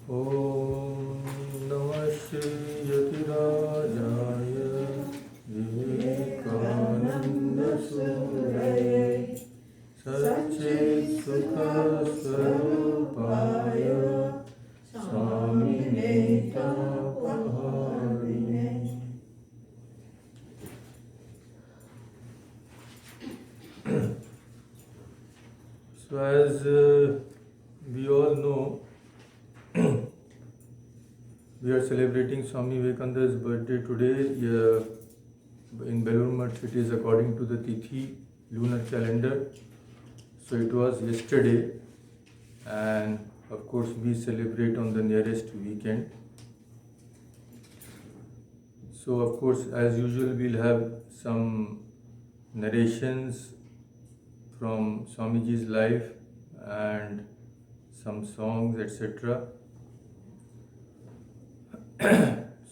Om Namah Shri Yatirajaya Vivekananda Surrey Satchit Sukha Swarupaya Swami Paharine. So as we all know, we are celebrating Swami Vivekananda's birthday today. In Belur Math, it is according to the Tithi lunar calendar. So it was yesterday, and of course we celebrate on the nearest weekend. So of course, as usual, we'll have some narrations from Swamiji's life and some songs, etc.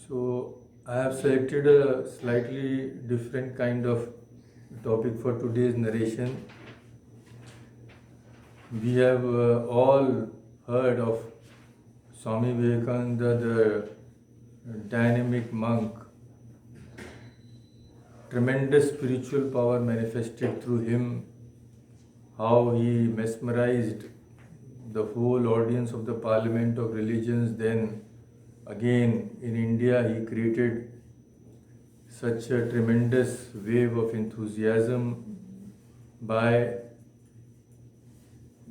So I have selected a slightly different kind of topic for today's narration. We have all heard of Swami Vivekananda, the dynamic monk. Tremendous spiritual power manifested through him, how he mesmerized the whole audience of the Parliament of Religions. Then again in India, he created such a tremendous wave of enthusiasm by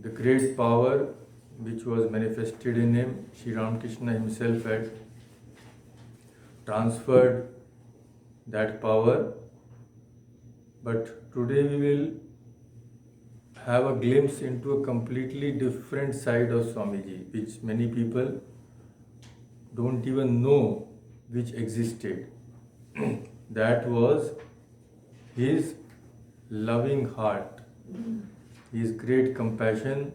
the great power which was manifested in him. Sri Ramakrishna himself had transferred that power. But today we will have a glimpse into a completely different side of Swamiji, which many people don't even know which existed. That was his loving heart, his great compassion.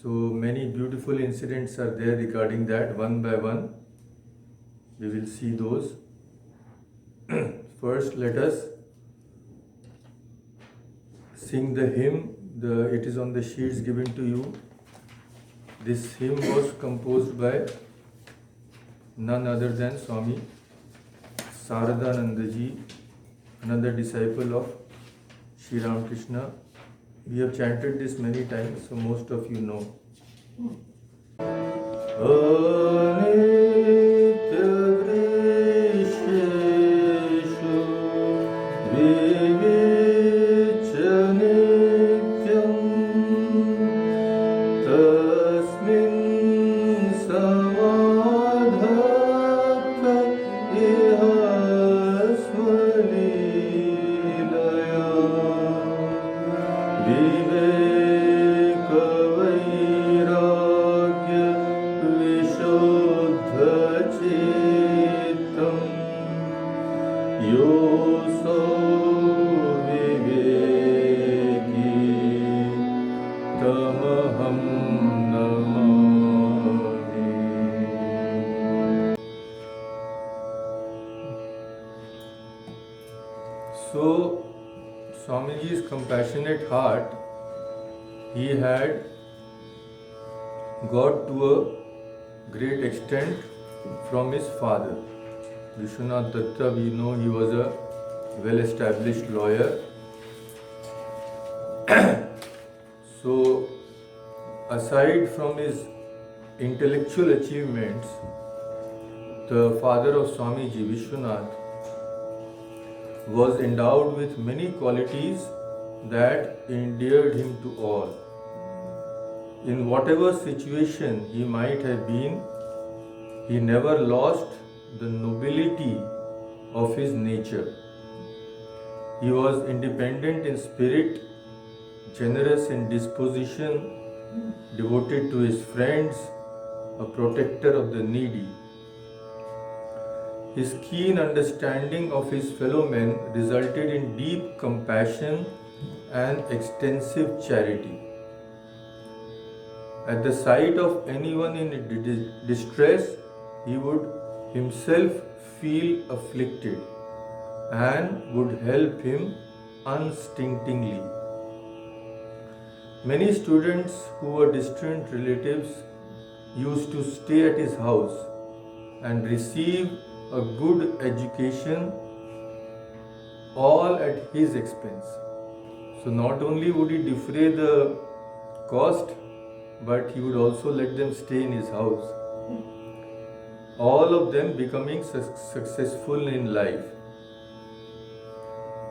So many beautiful incidents are there regarding that. One by one, we will see those. First, let us sing the hymn. It is on the sheets given to you. This hymn was composed by none other than Swami Saradananda ji, another disciple of Sri Ramakrishna. We have chanted this many times, so most of you know. So, Swamiji's compassionate heart, he had got to a great extent from his father. Vishwanath Datta, we know he was a well-established lawyer. So, aside from his intellectual achievements, the father of Swamiji, Vishwanath, was endowed with many qualities that endeared him to all. In whatever situation he might have been, he never lost the nobility of his nature. He was independent in spirit, generous in disposition, devoted to his friends, a protector of the needy. His keen understanding of his fellow men resulted in deep compassion and extensive charity. At the sight of anyone in distress, he would himself feel afflicted and would help him unstintingly. Many students who were distant relatives used to stay at his house and receive a good education, all at his expense. So not only would he defray the cost, but he would also let them stay in his house. All of them becoming successful in life.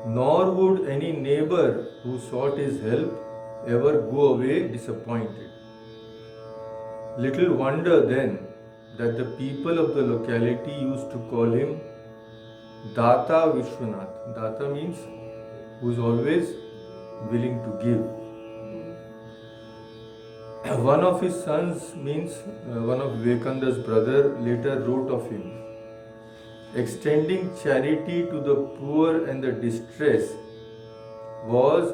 Nor would any neighbor who sought his help ever go away disappointed. Little wonder then that the people of the locality used to call him Data Vishwanath. Data means who is always willing to give. One of his sons, means one of Vivekananda's brother, later wrote of him, extending charity to the poor and the distressed was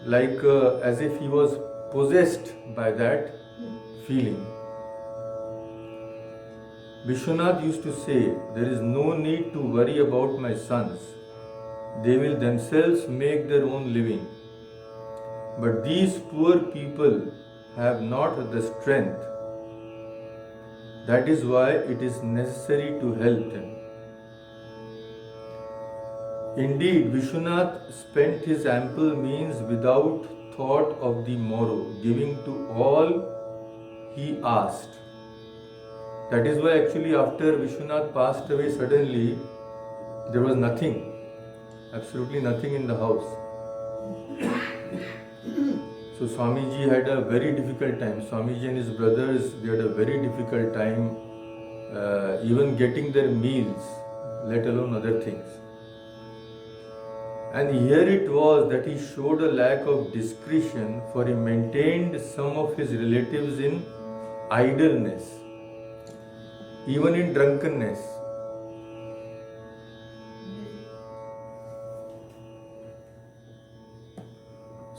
like as if he was possessed by that feeling. Vishwanath used to say, there is no need to worry about my sons. They will themselves make their own living. But these poor people have not the strength. That is why it is necessary to help them. Indeed, Vishwanath spent his ample means without thought of the morrow, giving to all he asked. That is why actually after Vishwanath passed away suddenly, there was nothing, absolutely nothing in the house. So Swamiji had a very difficult time. Swamiji and his brothers, they had a very difficult time even getting their meals, let alone other things. And here it was that he showed a lack of discretion, for he maintained some of his relatives in idleness, even in drunkenness.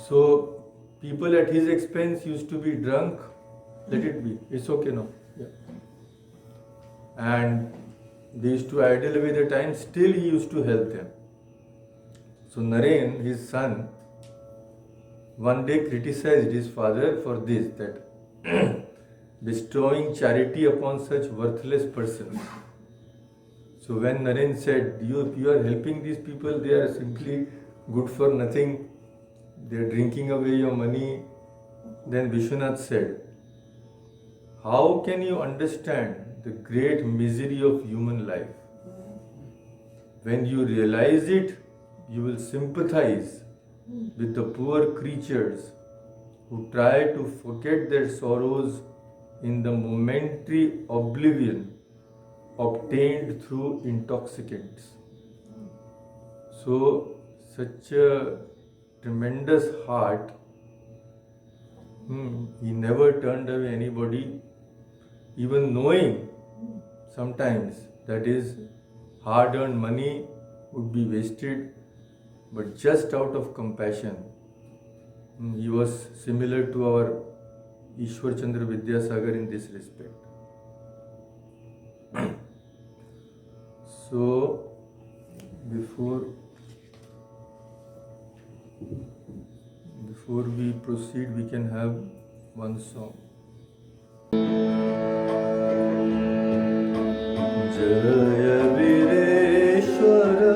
So people at his expense used to be drunk, let it be, it's okay now. Yeah. And they used to idle away their time, still he used to help them. So Naren, his son, one day criticized his father for this, that bestowing charity upon such worthless persons. So when Naren said, you are helping these people, they are simply good for nothing, they are drinking away your money. Then Vishwanath said, how can you understand the great misery of human life? When you realize it, you will sympathize with the poor creatures who try to forget their sorrows in the momentary oblivion obtained through intoxicants. So, such a tremendous heart, he never turned away anybody, even knowing sometimes that his hard-earned money would be wasted, but just out of compassion. He was similar to our Ishwar Chandra Vidyasagar in this respect. So, before we proceed, we can have one song. Jaya Vireshwara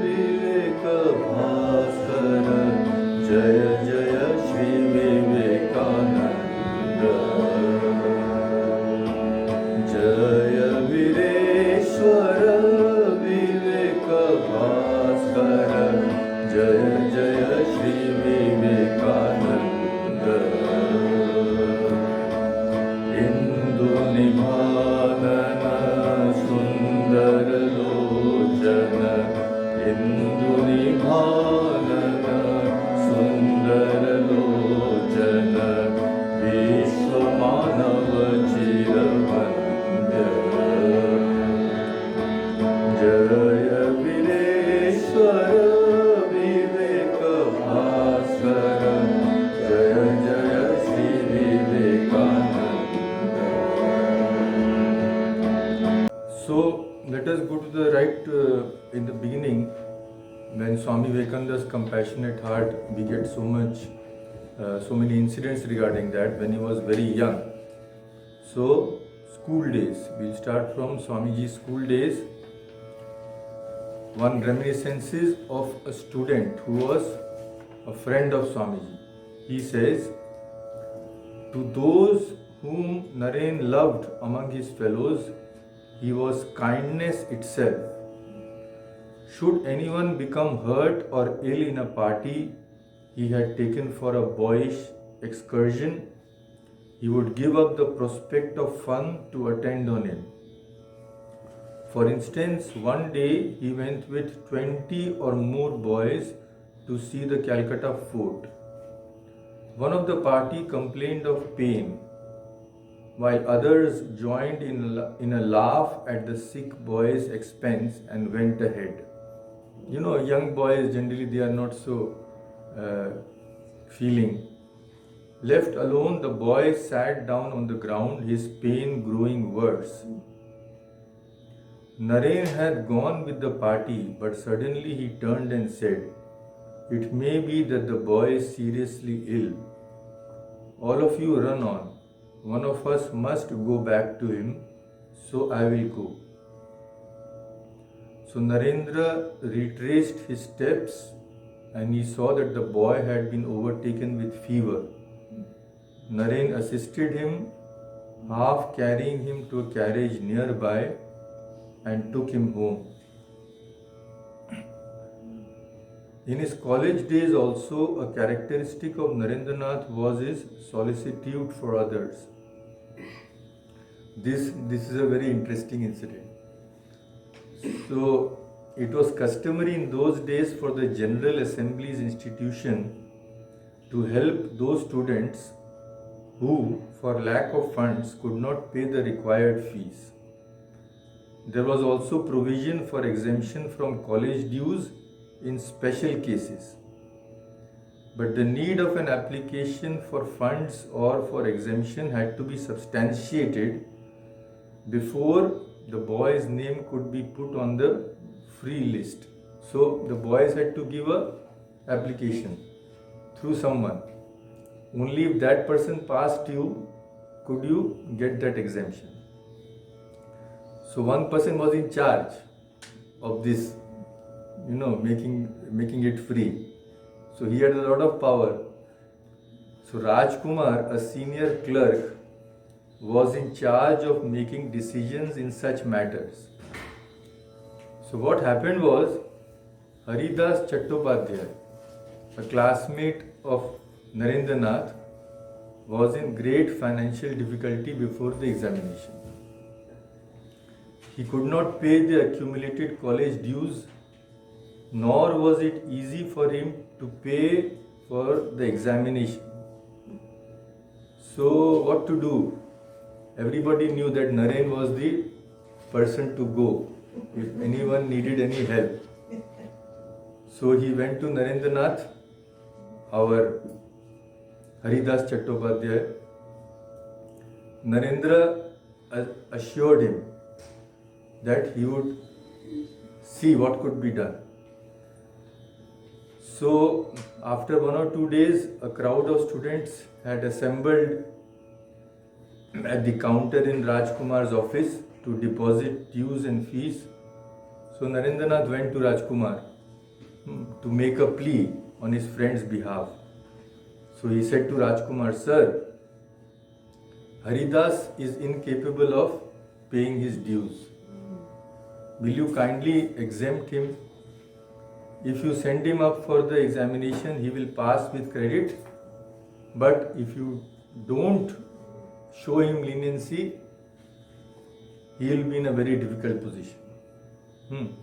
Viveka Bhaskara Jaya Jaya Shri Vivekananda Jaya Vireshwara Viveka Bhaskara Jaya Jaya Shri Vivekananda Indu Nibhanana Sundara Lochana Indu Nibhanana Sundara Lochana Vishwamanava Chiravandya Jaya Vireshwara Viveka Bhaskara Jaya Jaya Shri Vivekananda. So let us go to the right in the beginning, when Swami Vivekananda's compassionate heart, we get so many incidents regarding that when he was very young. So, school days. We'll start from Swamiji's school days. One reminiscences of a student who was a friend of Swamiji. He says, to those whom Naren loved among his fellows, he was kindness itself. Should anyone become hurt or ill in a party he had taken for a boyish excursion, he would give up the prospect of fun to attend on him. For instance, one day he went with 20 or more boys to see the Calcutta fort. One of the party complained of pain, while others joined in a laugh at the sick boy's expense and went ahead. You know, young boys generally they are not so feeling. Left alone, the boy sat down on the ground, his pain growing worse. Naren had gone with the party, but suddenly he turned and said, "It may be that the boy is seriously ill. All of you run on. One of us must go back to him, so I will go." So Narendra retraced his steps and he saw that the boy had been overtaken with fever. Naren assisted him, half carrying him to a carriage nearby and took him home. In his college days also, a characteristic of Narendranath was his solicitude for others. This is a very interesting incident. So, it was customary in those days for the General Assembly's institution to help those students who, for lack of funds, could not pay the required fees. There was also provision for exemption from college dues in special cases. But the need of an application for funds or for exemption had to be substantiated before the boy's name could be put on the free list. So the boys had to give a application through someone. Only if that person passed you could you get that exemption. So one person was in charge of this, making it free. So he had a lot of power. So Rajkumar, a senior clerk, was in charge of making decisions in such matters. So what happened was, Haridas Chattopadhyay, a classmate of Narendranath, was in great financial difficulty before the examination. He could not pay the accumulated college dues, nor was it easy for him to pay for the examination. So what to do? Everybody knew that Naren was the person to go if anyone needed any help. So he went to Narendranath, our Haridas Chattopadhyay. Narendra assured him that he would see what could be done. So after 1 or 2 days, a crowd of students had assembled at the counter in Rajkumar's office to deposit dues and fees. So Narendranath went to Rajkumar to make a plea on his friend's behalf. So he said to Rajkumar, "Sir, Haridas is incapable of paying his dues. Will you kindly exempt him? If you send him up for the examination, he will pass with credit. But if you don't show him leniency, he will be in a very difficult position."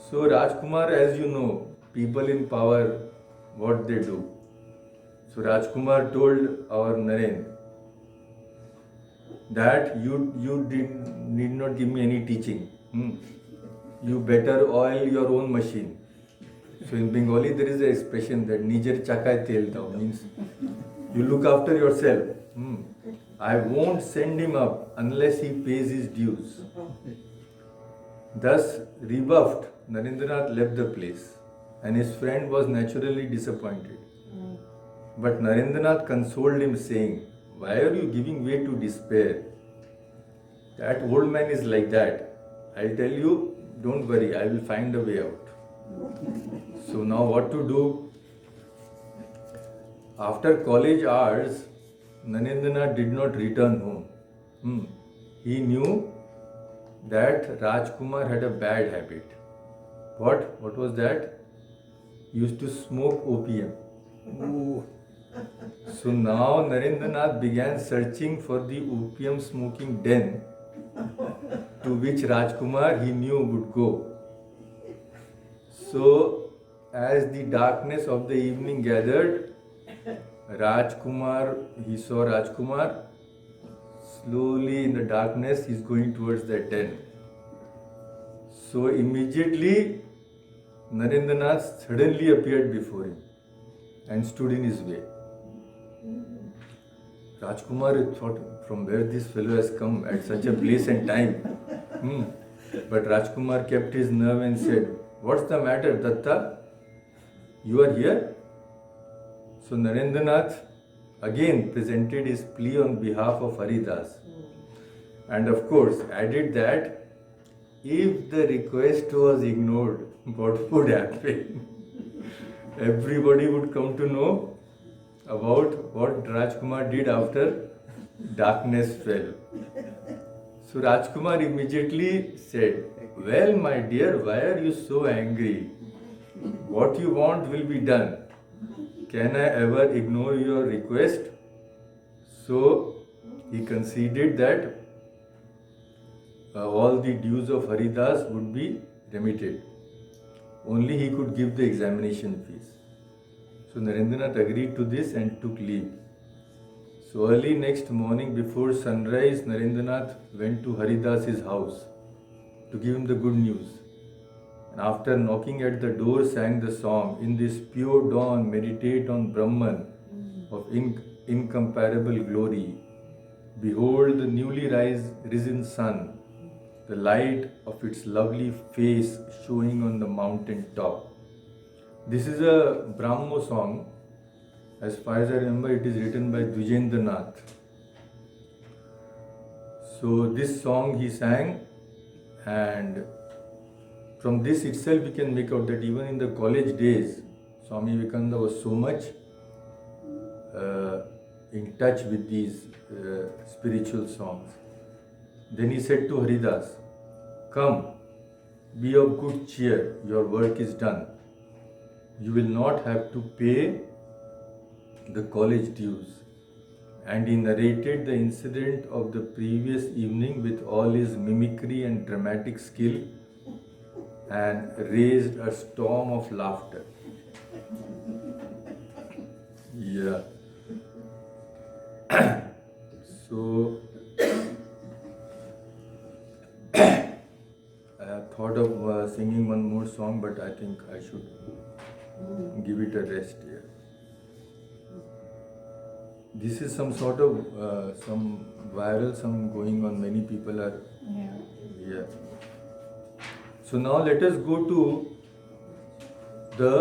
So Rajkumar, as you know, people in power, what they do. So Rajkumar told our Naren that you need not give me any teaching. You better oil your own machine. So in Bengali there is an expression that Nijer chakai tel dao, means you look after yourself. I won't send him up unless he pays his dues. Thus rebuffed, Narendranath left the place and his friend was naturally disappointed. But Narendranath consoled him saying, why are you giving way to despair? That old man is like that. I'll tell you, don't worry, I will find a way out. So now what to do? After college hours, Narendranath did not return home. He knew that Rajkumar had a bad habit. What was that? He used to smoke opium. Ooh. So now Narendranath began searching for the opium smoking den to which Rajkumar he knew would go. So as the darkness of the evening gathered, he saw Rajkumar slowly in the darkness. He's going towards that den. So immediately Narendranath suddenly appeared before him and stood in his way. Rajkumar thought, from where this fellow has come at such a place and time. But Rajkumar kept his nerve and said, "What's the matter, Datta? You are here?" So Narendranath again presented his plea on behalf of Haridas. And of course added that if the request was ignored, what would happen? Everybody would come to know about what Rajkumar did after darkness fell. So Rajkumar immediately said, "Well, my dear, why are you so angry? What you want will be done. Can I ever ignore your request?" So he conceded that all the dues of Haridas would be remitted. Only he could give the examination fees. So Narendranath agreed to this and took leave. So early next morning before sunrise, Narendranath went to Haridas's house to give him the good news. And after knocking at the door, sang the song, "In this pure dawn, meditate on Brahman of incomparable glory. Behold the newly risen sun, the light of its lovely face showing on the mountain top." This is a Brahmo song. As far as I remember, it is written by Dwijendranath. So this song he sang, and from this itself we can make out that even in the college days, Swami Vivekananda was so much in touch with these spiritual songs. Then he said to Haridas, "Come, be of good cheer, your work is done. You will not have to pay the college dues." And he narrated the incident of the previous evening with all his mimicry and dramatic skill and raised a storm of laughter. Yeah. So I have thought of singing one more song, but I think I should give it a rest here. This is some sort of some viral song going on. Many people are here. So now let us go to the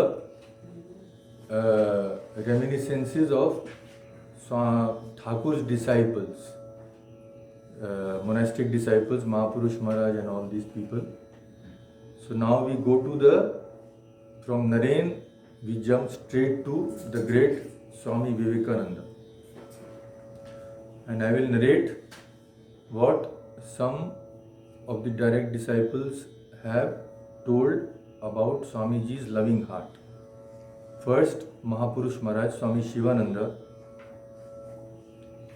reminiscences of Thakur's disciples, monastic disciples, Mahapurush Maharaj and all these people. So now we go to from Naren, we jump straight to the great Swami Vivekananda. And I will narrate what some of the direct disciples have told about Swamiji's loving heart. First, Mahapurush Maharaj, Swami Shivananda,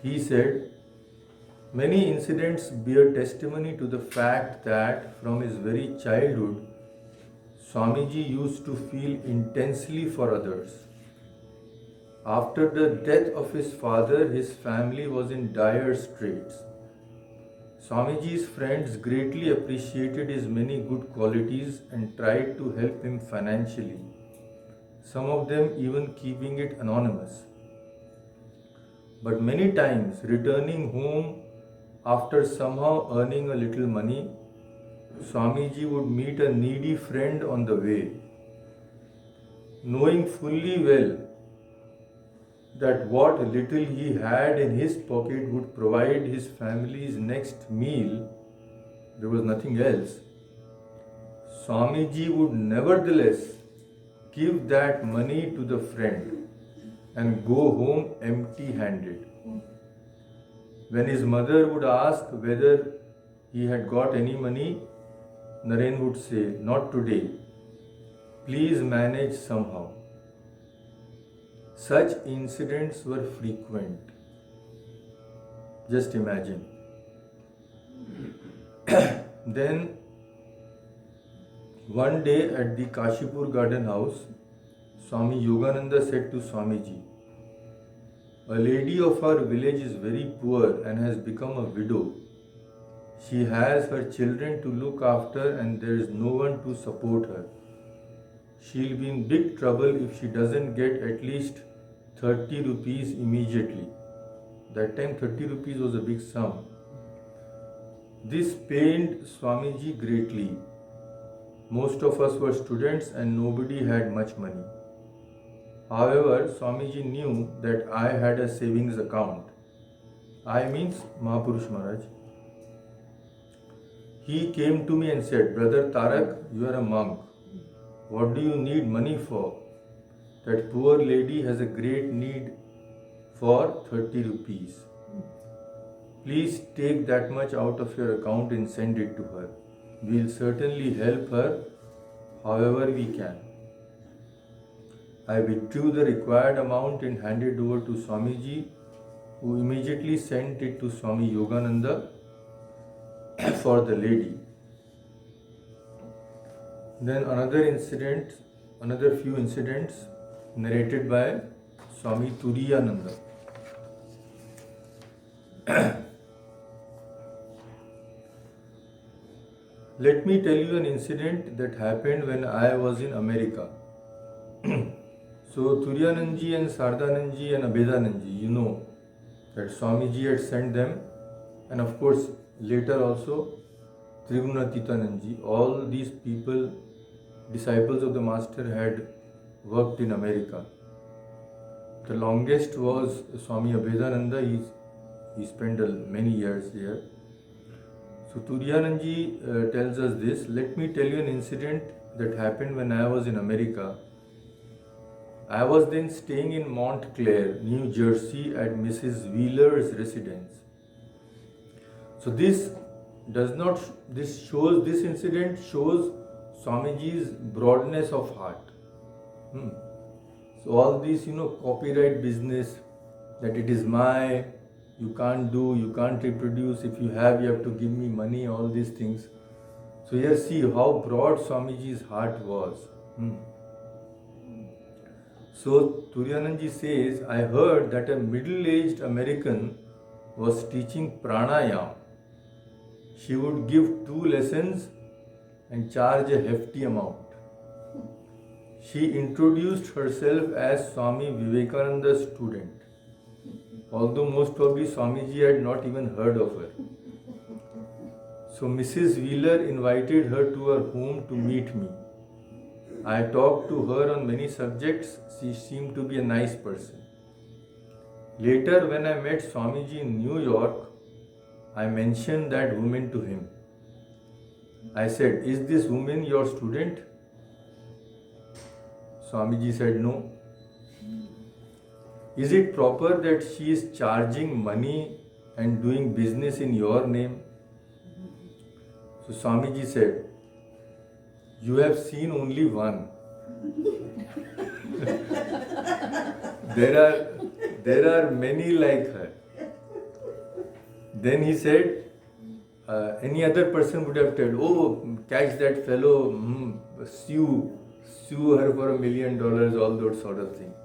he said, "Many incidents bear testimony to the fact that from his very childhood, Swamiji used to feel intensely for others. After the death of his father, his family was in dire straits. Swamiji's friends greatly appreciated his many good qualities and tried to help him financially, some of them even keeping it anonymous. But many times, returning home after somehow earning a little money, Swamiji would meet a needy friend on the way. Knowing fully well that what little he had in his pocket would provide his family's next meal, there was nothing else, Swamiji would nevertheless give that money to the friend and go home empty handed. When his mother would ask whether he had got any money, Naren would say, "Not today. Please manage somehow." Such incidents were frequent. Just imagine. Then, one day at the Kashipur Garden House, Swami Yogananda said to Swamiji, "A lady of our village is very poor and has become a widow. She has her children to look after and there is no one to support her. She'll be in big trouble if she doesn't get at least 30 rupees immediately." That time 30 rupees was a big sum. This pained Swamiji greatly. Most of us were students and nobody had much money. However, Swamiji knew that I had a savings account. I means Mahapurush Maharaj. He came to me and said, "Brother Tarak, you are a monk. What do you need money for? That poor lady has a great need for 30 rupees. Please take that much out of your account and send it to her. We'll certainly help her however we can." I withdrew the required amount and handed over to Swamiji, who immediately sent it to Swami Yogananda for the lady. Then another few incidents narrated by Swami Turiyananda. Let me tell you an incident that happened when I was in America. So Turiyanandji and Sardanandji and Abhedanandji, you know that Swamiji had sent them, and of course later also Trigunatitanandji. All these people, disciples of the Master, had worked in America. The longest was Swami Abhedananda. He spent many years here. So Turiyanandji tells us this. Let me tell you an incident that happened when I was in America. I was then staying in Montclair, New Jersey at Mrs. Wheeler's residence. So this incident shows Swamiji's broadness of heart. So all this, copyright business, that it is my, you can't reproduce, if you have to give me money, all these things. So here see how broad Swamiji's heart was. So Turiyanandji says, "I heard that a middle-aged American was teaching pranayam. She would give 2 lessons and charge a hefty amount. She introduced herself as Swami Vivekananda's student, although most probably Swamiji had not even heard of her. So Mrs. Wheeler invited her to her home to meet me. I talked to her on many subjects. She seemed to be a nice person. Later, when I met Swamiji in New York, I mentioned that woman to him. I said, 'Is this woman your student?' Swamiji said, 'No.' 'Is it proper that she is charging money and doing business in your name?' So Swamiji said, 'You have seen only one. There are many like her.' Then he said, any other person would have told, 'Oh, catch that fellow, sue her for $1 million, all that sort of thing.'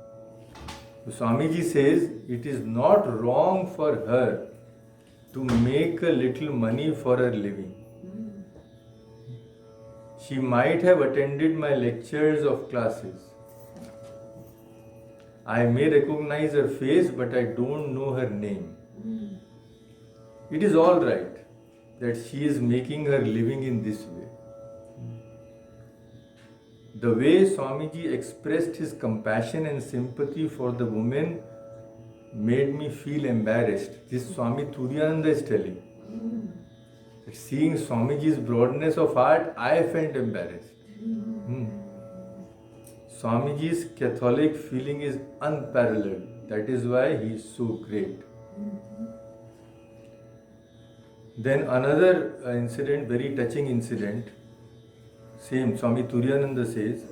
So Swamiji says, it is not wrong for her to make a little money for her living. She might have attended my lectures of classes. I may recognize her face, but I don't know her name. It is all right that she is making her living in this way." The way Swamiji expressed his compassion and sympathy for the woman made me feel embarrassed. This Swami Turiyananda is telling. That seeing Swamiji's broadness of heart, I felt embarrassed. Swamiji's Catholic feeling is unparalleled. That is why he is so great. Then another incident, very touching incident, same Swami Turiyananda says,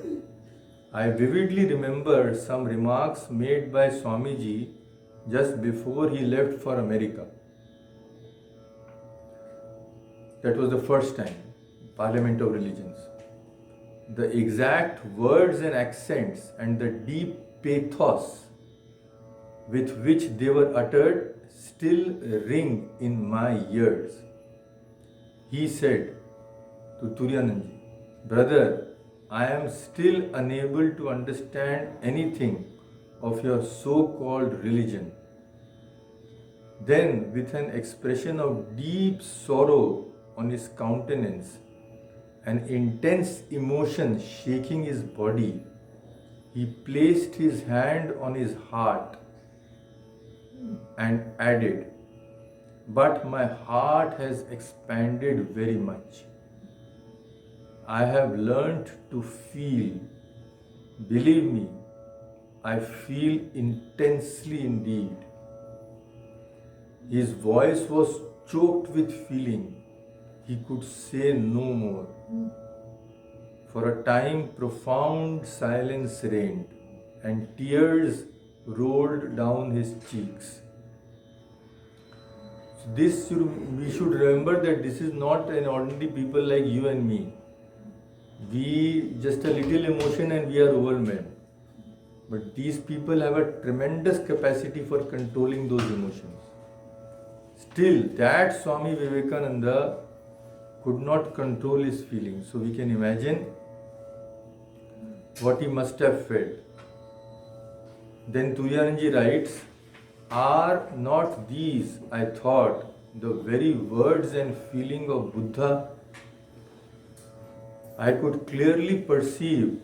I vividly remember some remarks made by Swamiji just before he left for America. That was the first time, Parliament of Religions. The exact words and accents and the deep pathos with which they were uttered still ring in my ears. He said to Turiyananji, Brother, I am still unable to understand anything of your so-called religion. Then, with an expression of deep sorrow on his countenance, an intense emotion shaking his body, he placed his hand on his heart and added, But my heart has expanded very much. I have learnt to feel. Believe me, I feel intensely indeed. His voice was choked with feeling. He could say no more. For a time, profound silence reigned, and tears rolled down his cheeks. We should remember that this is not an ordinary people like you and me. We just a little emotion and we are overwhelmed. But these people have a tremendous capacity for controlling those emotions. Still, that Swami Vivekananda could not control his feelings. So we can imagine what he must have felt. Then Turiyananji writes, Are not these, I thought, the very words and feeling of Buddha? I could clearly perceive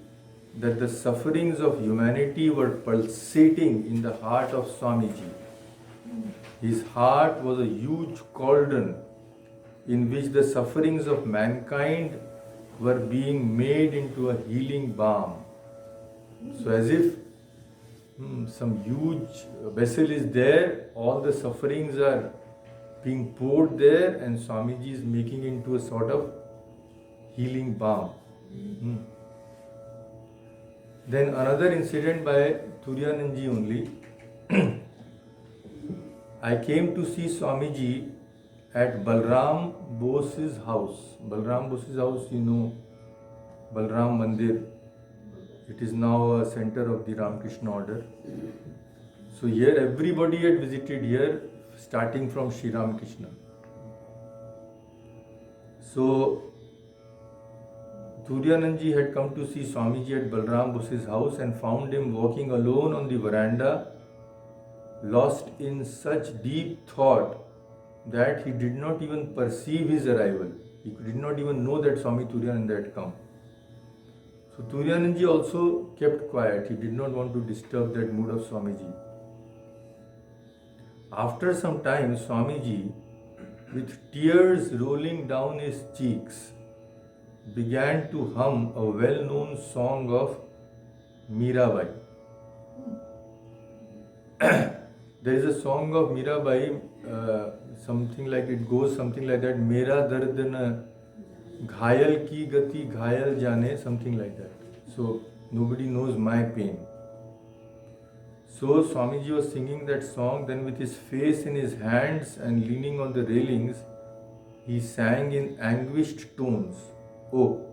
that the sufferings of humanity were pulsating in the heart of Swamiji. His heart was a huge cauldron in which the sufferings of mankind were being made into a healing balm. So as if some huge vessel is there, all the sufferings are being poured there, and Swamiji is making into a sort of healing balm. Then another incident by Turiyananji only. I came to see Swamiji at Balram Bose's house. Balram Bose's house, you know, Balram Mandir. It is now a center of the Ramakrishna order. So here everybody had visited here, starting from Sri Ramakrishna. So Turiyananji had come to see Swamiji at Balram Bose's house and found him walking alone on the veranda, lost in such deep thought that he did not even perceive his arrival. He did not even know that Swami Turiyananda had come. So Turiyananji also kept quiet. He did not want to disturb that mood of Swamiji. After some time, Swamiji, with tears rolling down his cheeks, began to hum a well-known song of Mirabai. There is a song of Mirabai, something like it goes something like that. Mera dard na ghayal ki gati ghayal jane, something like that. So nobody knows my pain. So Swamiji was singing that song. Then with his face in his hands and leaning on the railings, he sang in anguished tones, Oh,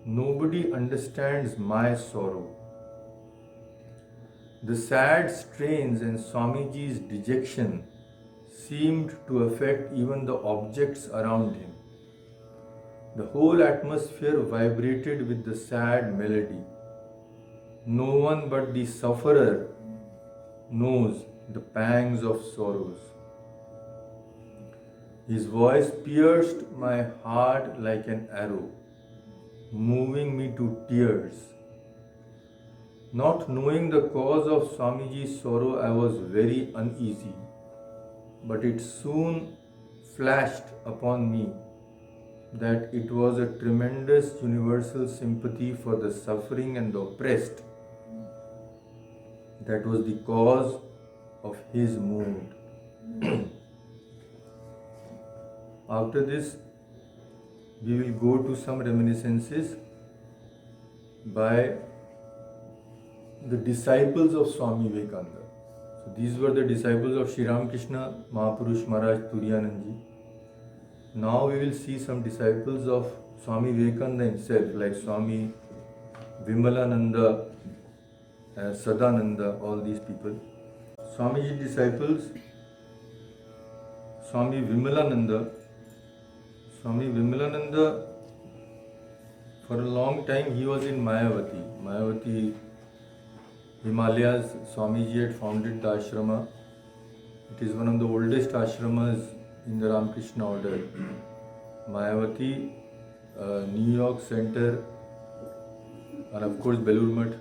nobody understands my sorrow. The sad strains and Swamiji's dejection seemed to affect even the objects around him. The whole atmosphere vibrated with the sad melody. No one but the sufferer knows the pangs of sorrows. His voice pierced my heart like an arrow, moving me to tears. Not knowing the cause of Swamiji's sorrow, I was very uneasy, but it soon flashed upon me that it was a tremendous universal sympathy for the suffering and the oppressed that was the cause of his mood. After this, we will go to some reminiscences by the disciples of Swami Vivekananda. So these were the disciples of Sri Ramakrishna Mahapurush Maharaj Turiyanandji. Now we will see some disciples of Swami Vivekananda himself, like Swami Vimalananda, Sadananda, all these people. Swamiji disciples, Swami Vimalananda. Swami Vimalananda, for a long time he was in Mayavati, Himalayas. Swamiji had founded the ashrama. It is one of the oldest ashramas in the Ramakrishna order. Mayavati, New York Center, and of course Belur Math.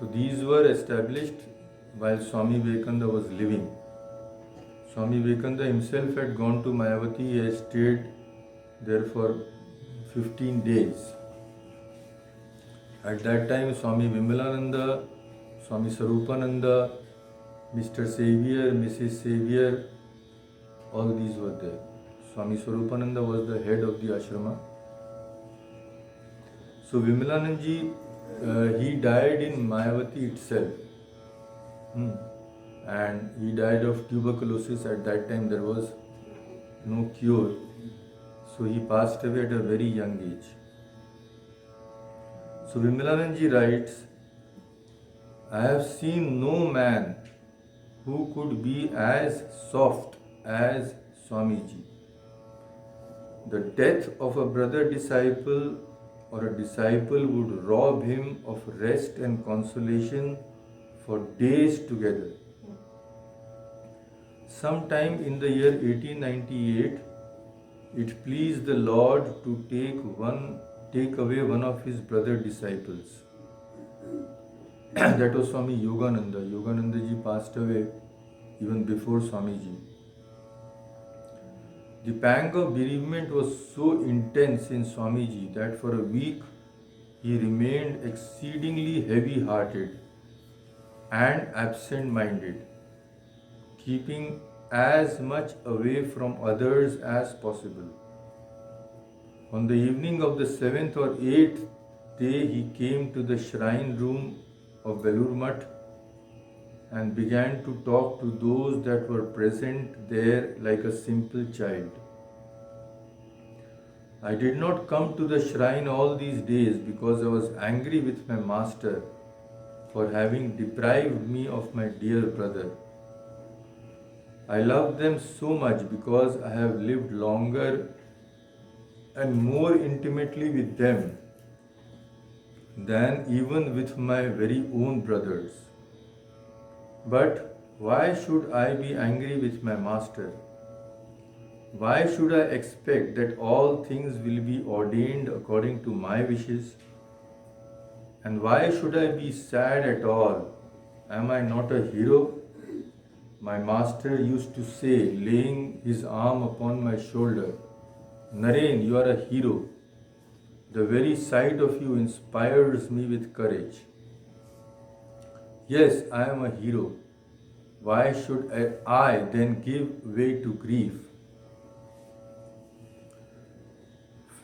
So these were established while Swami Vivekananda was living. Swami Vivekananda himself had gone to Mayavati. He had stayed there for 15 days. At that time, Swami Vimalananda, Swami Sarupananda, Mr. Savior, Mrs. Savior, all these were there. Swami Sarupananda was the head of the ashrama. So Vimalanandji, he died in Mayavati itself. And he died of tuberculosis. At that time there was no cure. So he passed away at a very young age. So Vimalanandji writes, I have seen no man who could be as soft as Swamiji. The death of a brother disciple or a disciple would rob him of rest and consolation for days together. Sometime in the year 1898, it pleased the Lord to take away one of his brother disciples. That was Swami Yogananda. Yoganandaji passed away even before Swamiji. The pang of bereavement was so intense in Swamiji that for a week he remained exceedingly heavy-hearted and absent-minded, keeping as much away from others as possible. On the evening of the 7th or 8th day, he came to the shrine room of Belur Math and began to talk to those that were present there like a simple child. I did not come to the shrine all these days because I was angry with my master for having deprived me of my dear brother. I love them so much because I have lived longer and more intimately with them than even with my very own brothers. But why should I be angry with my master? Why should I expect that all things will be ordained according to my wishes? And why should I be sad at all? Am I not a hero? My master used to say, laying his arm upon my shoulder, Naren, you are a hero. The very sight of you inspires me with courage. Yes, I am a hero. Why should I then give way to grief?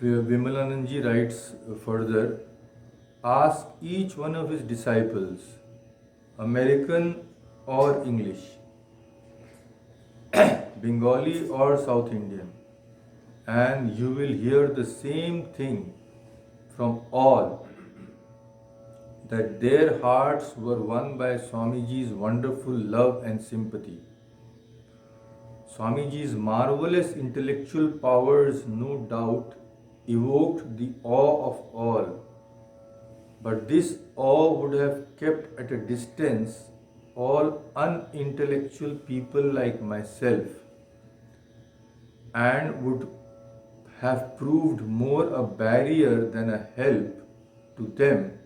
Vimalanandji writes further, ask each one of his disciples, American or English, Bengali or South Indian, and you will hear the same thing from all, that their hearts were won by Swamiji's wonderful love and sympathy. Swamiji's marvelous intellectual powers no doubt evoked the awe of all, but this awe would have kept at a distance all unintellectual people like myself and would have proved more a barrier than a help to them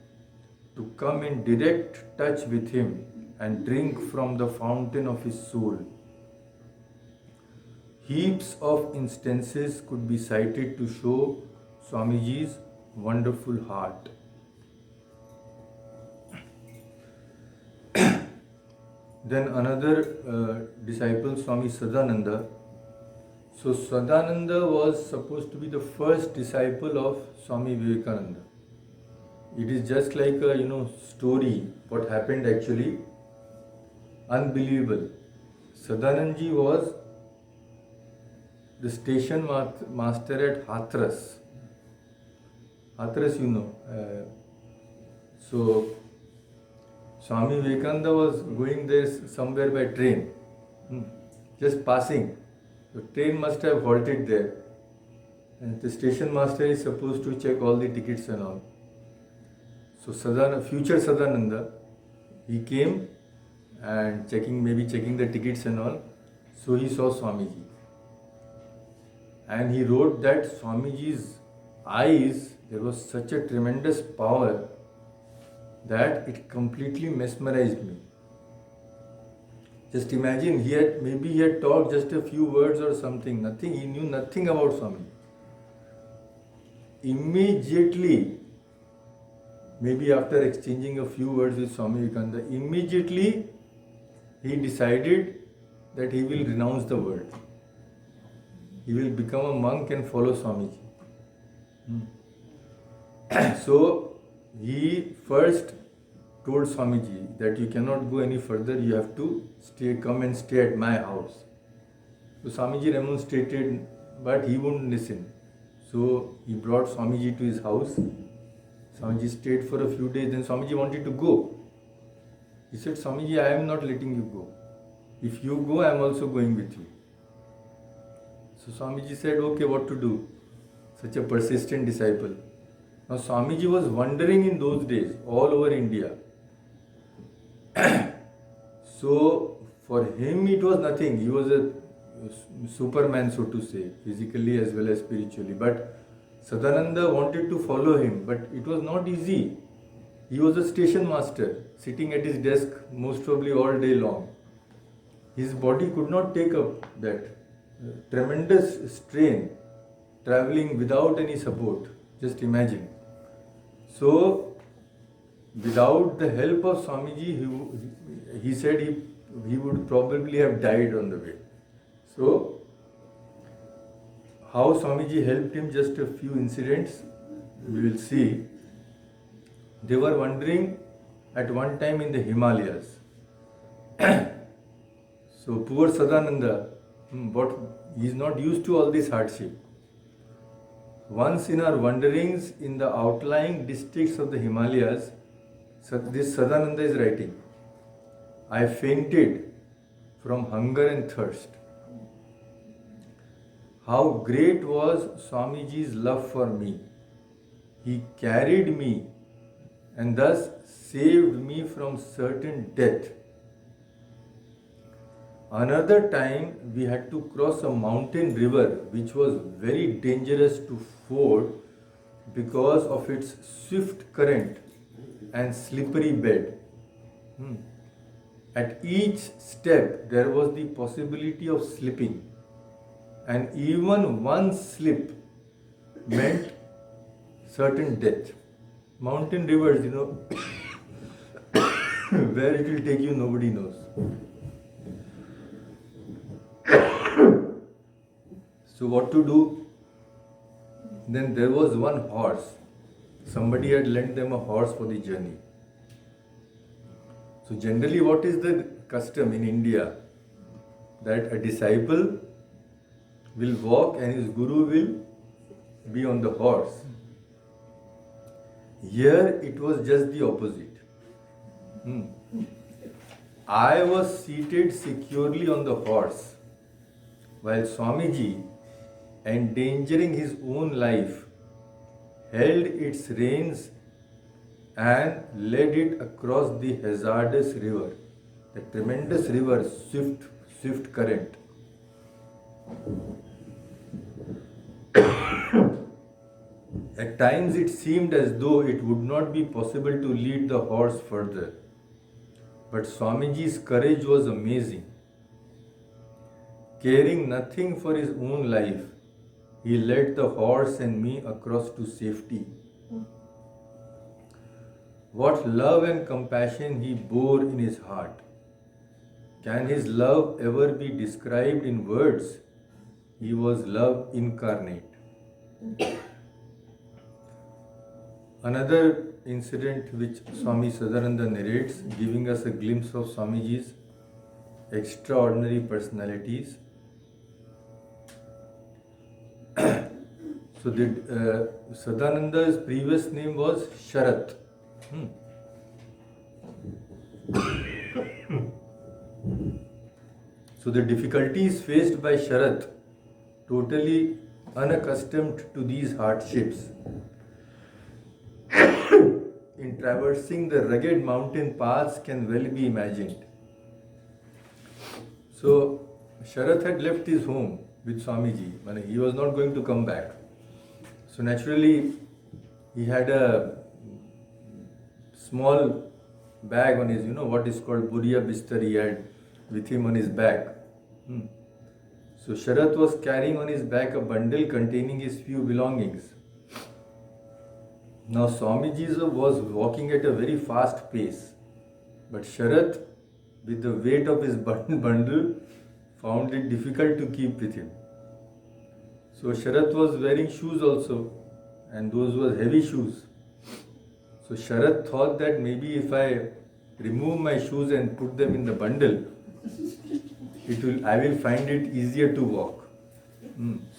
to come in direct touch with him and drink from the fountain of his soul. Heaps of instances could be cited to show Swamiji's wonderful heart. Then another disciple, Swami Sadananda. So Sadananda was supposed to be the first disciple of Swami Vivekananda. It is just like a story, what happened actually. Unbelievable. Sadanandji was the station master at Hathras. Hathras, so Swami Vivekananda was going there somewhere by train, just passing. The train must have halted there, and the station master is supposed to check all the tickets and all. So future Sadananda, he came and checking the tickets and all. So he saw Swamiji, and he wrote that Swamiji's eyes, there was such a tremendous power that it completely mesmerized me. Just imagine, he had talked just a few words or something, nothing, he knew nothing about Swami. Immediately, maybe after exchanging a few words with Swami Vivekananda, immediately he decided that he will renounce the world. He will become a monk and follow Swamiji. So he first told Swamiji that you cannot go any further, you have to come and stay at my house. So Swamiji remonstrated, but he wouldn't listen. So he brought Swamiji to his house. Swamiji stayed for a few days, then Swamiji wanted to go. He said, Swamiji, I am not letting you go. If you go, I am also going with you. So Swamiji said, okay, what to do? Such a persistent disciple. Now Swamiji was wandering in those days all over India. So for him it was nothing. He was a superman, so to say, physically as well as spiritually. But Sadananda wanted to follow him, but it was not easy. He was a station master, sitting at his desk most probably all day long. His body could not take up that tremendous strain, traveling without any support. Just imagine. So, without the help of Swamiji, he said he would probably have died on the way. So, how Swamiji helped him, just a few incidents we will see. They were wandering at one time in the Himalayas. So poor Sadananda, he is not used to all this hardship. Once in our wanderings in the outlying districts of the Himalayas, this Sadananda is writing, I fainted from hunger and thirst. How great was Swamiji's love for me. He carried me and thus saved me from certain death. Another time we had to cross a mountain river which was very dangerous to ford because of its swift current and slippery bed. At each step there was the possibility of slipping, and even one slip meant certain death. Mountain rivers, where it will take you, nobody knows. So what to do? Then there was one horse. Somebody had lent them a horse for the journey. So generally what is the custom in India? That a disciple will walk and his guru will be on the horse. Here it was just the opposite. I was seated securely on the horse, while Swamiji, endangering his own life, held its reins and led it across the hazardous river, the tremendous river, swift current. At times it seemed as though it would not be possible to lead the horse further. But Swamiji's courage was amazing. Caring nothing for his own life, he led the horse and me across to safety. What love and compassion he bore in his heart. Can his love ever be described in words? He was love incarnate. Another incident which Swami Sadananda narrates, giving us a glimpse of Swamiji's extraordinary personalities. So Sadananda's previous name was Sharat. So the difficulties faced by Sharat, totally unaccustomed to these hardships, in traversing the rugged mountain paths can well be imagined. So Sharat had left his home with Swamiji. He was not going to come back. So naturally, he had a small bag on his, what is called Buriya Bistar, he had with him on his back. So Sharat was carrying on his back a bundle containing his few belongings. Now Swamiji was walking at a very fast pace, but Sharat, with the weight of his bundle, found it difficult to keep with him. So Sharat was wearing shoes also, and those were heavy shoes. So Sharat thought that maybe if I remove my shoes and put them in the bundle, I will find it easier to walk.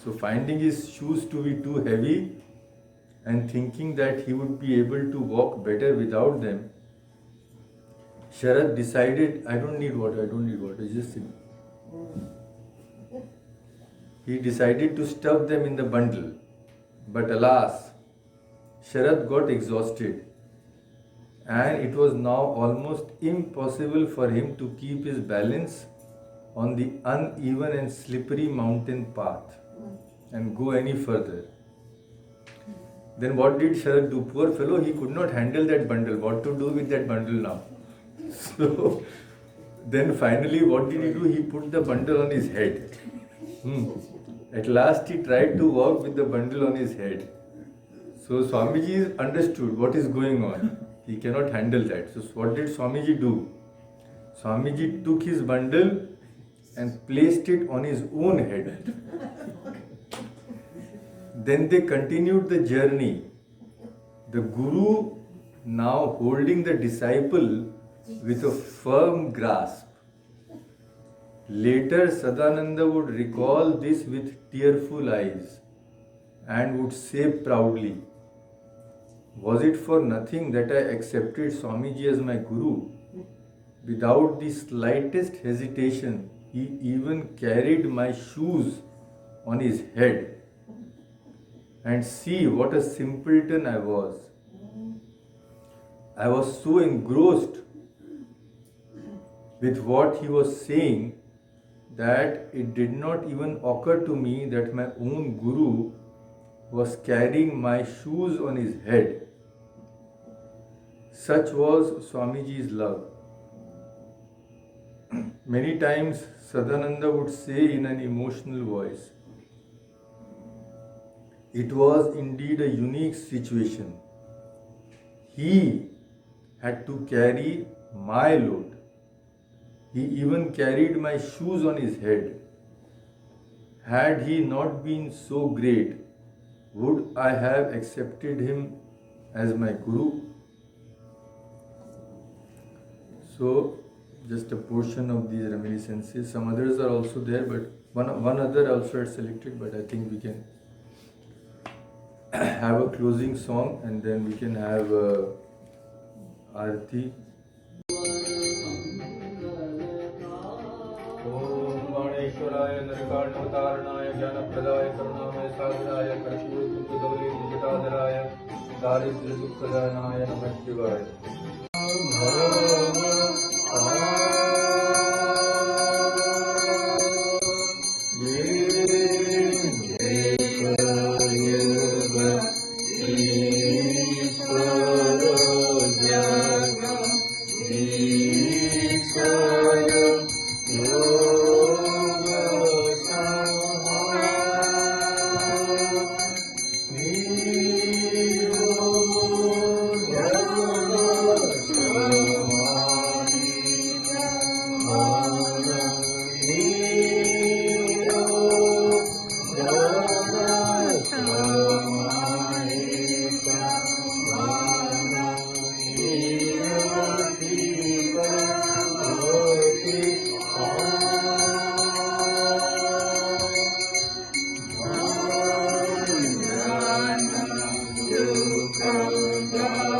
So finding his shoes to be too heavy and thinking that he would be able to walk better without them, Sharat decided, I don't need water, just sit. He decided to stuff them in the bundle. But alas, Sharat got exhausted, and it was now almost impossible for him to keep his balance on the uneven and slippery mountain path and go any further. Then what did Sharat do? Poor fellow, he could not handle that bundle. What to do with that bundle now? So then finally what did he do? He put the bundle on his head. At last he tried to walk with the bundle on his head. So Swamiji understood what is going on. He cannot handle that. So what did Swamiji do? Swamiji took his bundle and placed it on his own head. Then they continued the journey. The Guru now holding the disciple with a firm grasp. Later, Sadananda would recall this with tearful eyes and would say proudly, "Was it for nothing that I accepted Swamiji as my Guru? Without the slightest hesitation, he even carried my shoes on his head. And see what a simpleton I was. I was so engrossed with what he was saying that it did not even occur to me that my own Guru was carrying my shoes on his head." Such was Swamiji's love. Many times Sadananda would say in an emotional voice, "It was indeed a unique situation. He had to carry my load. He even carried my shoes on his head. Had he not been so great, would I have accepted him as my Guru?" So, just a portion of these reminiscences. Some others are also there, but one other also had selected, but I think we can have a closing song and then we can have Aarti. Om Ganeshwaraya Narikarnavataranaaya Jnanapradaya Karunamaya Sagaraya Karpurkundagali Mujatadaraya Daridra Dukkhadanaya Namah Shivaya. Prabhu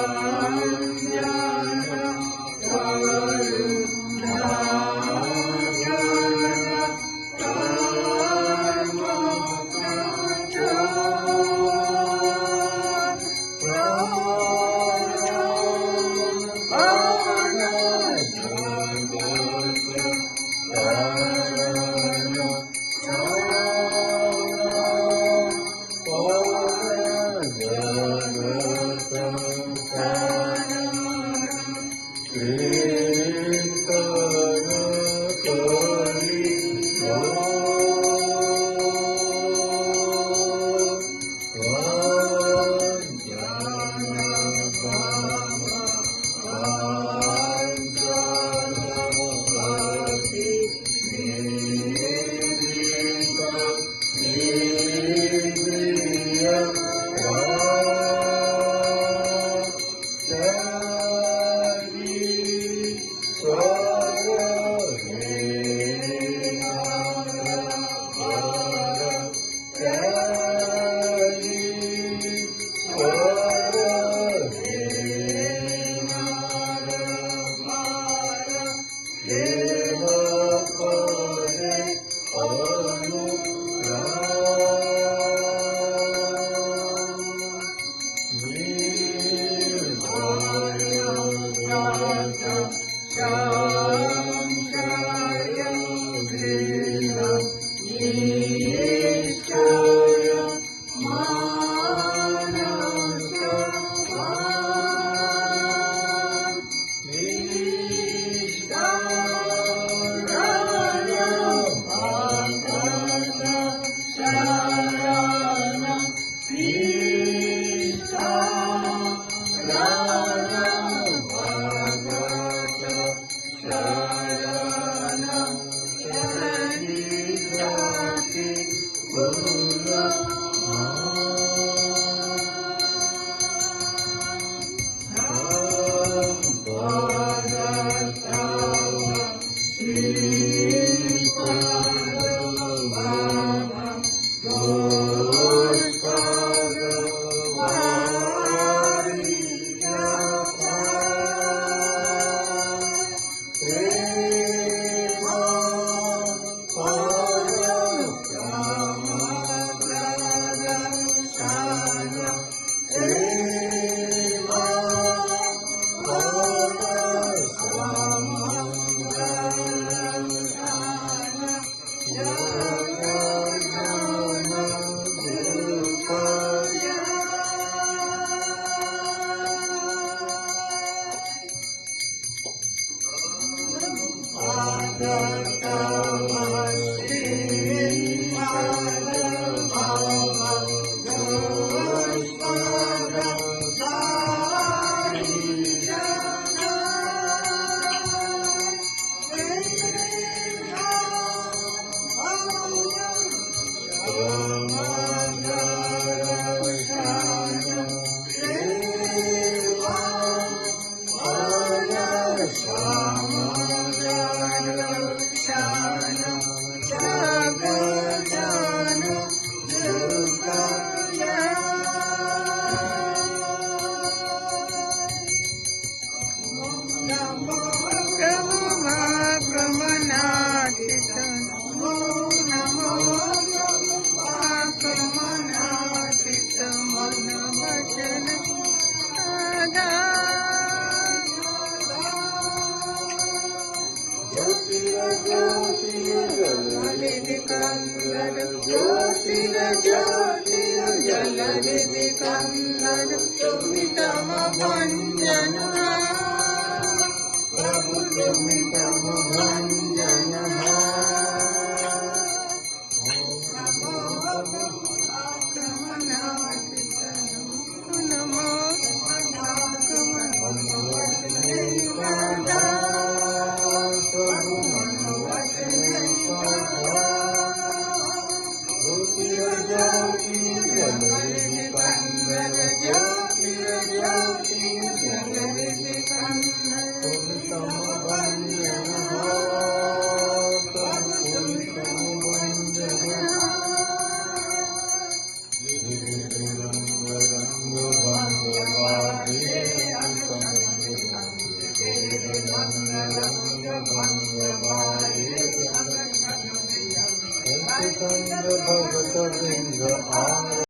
Prabhu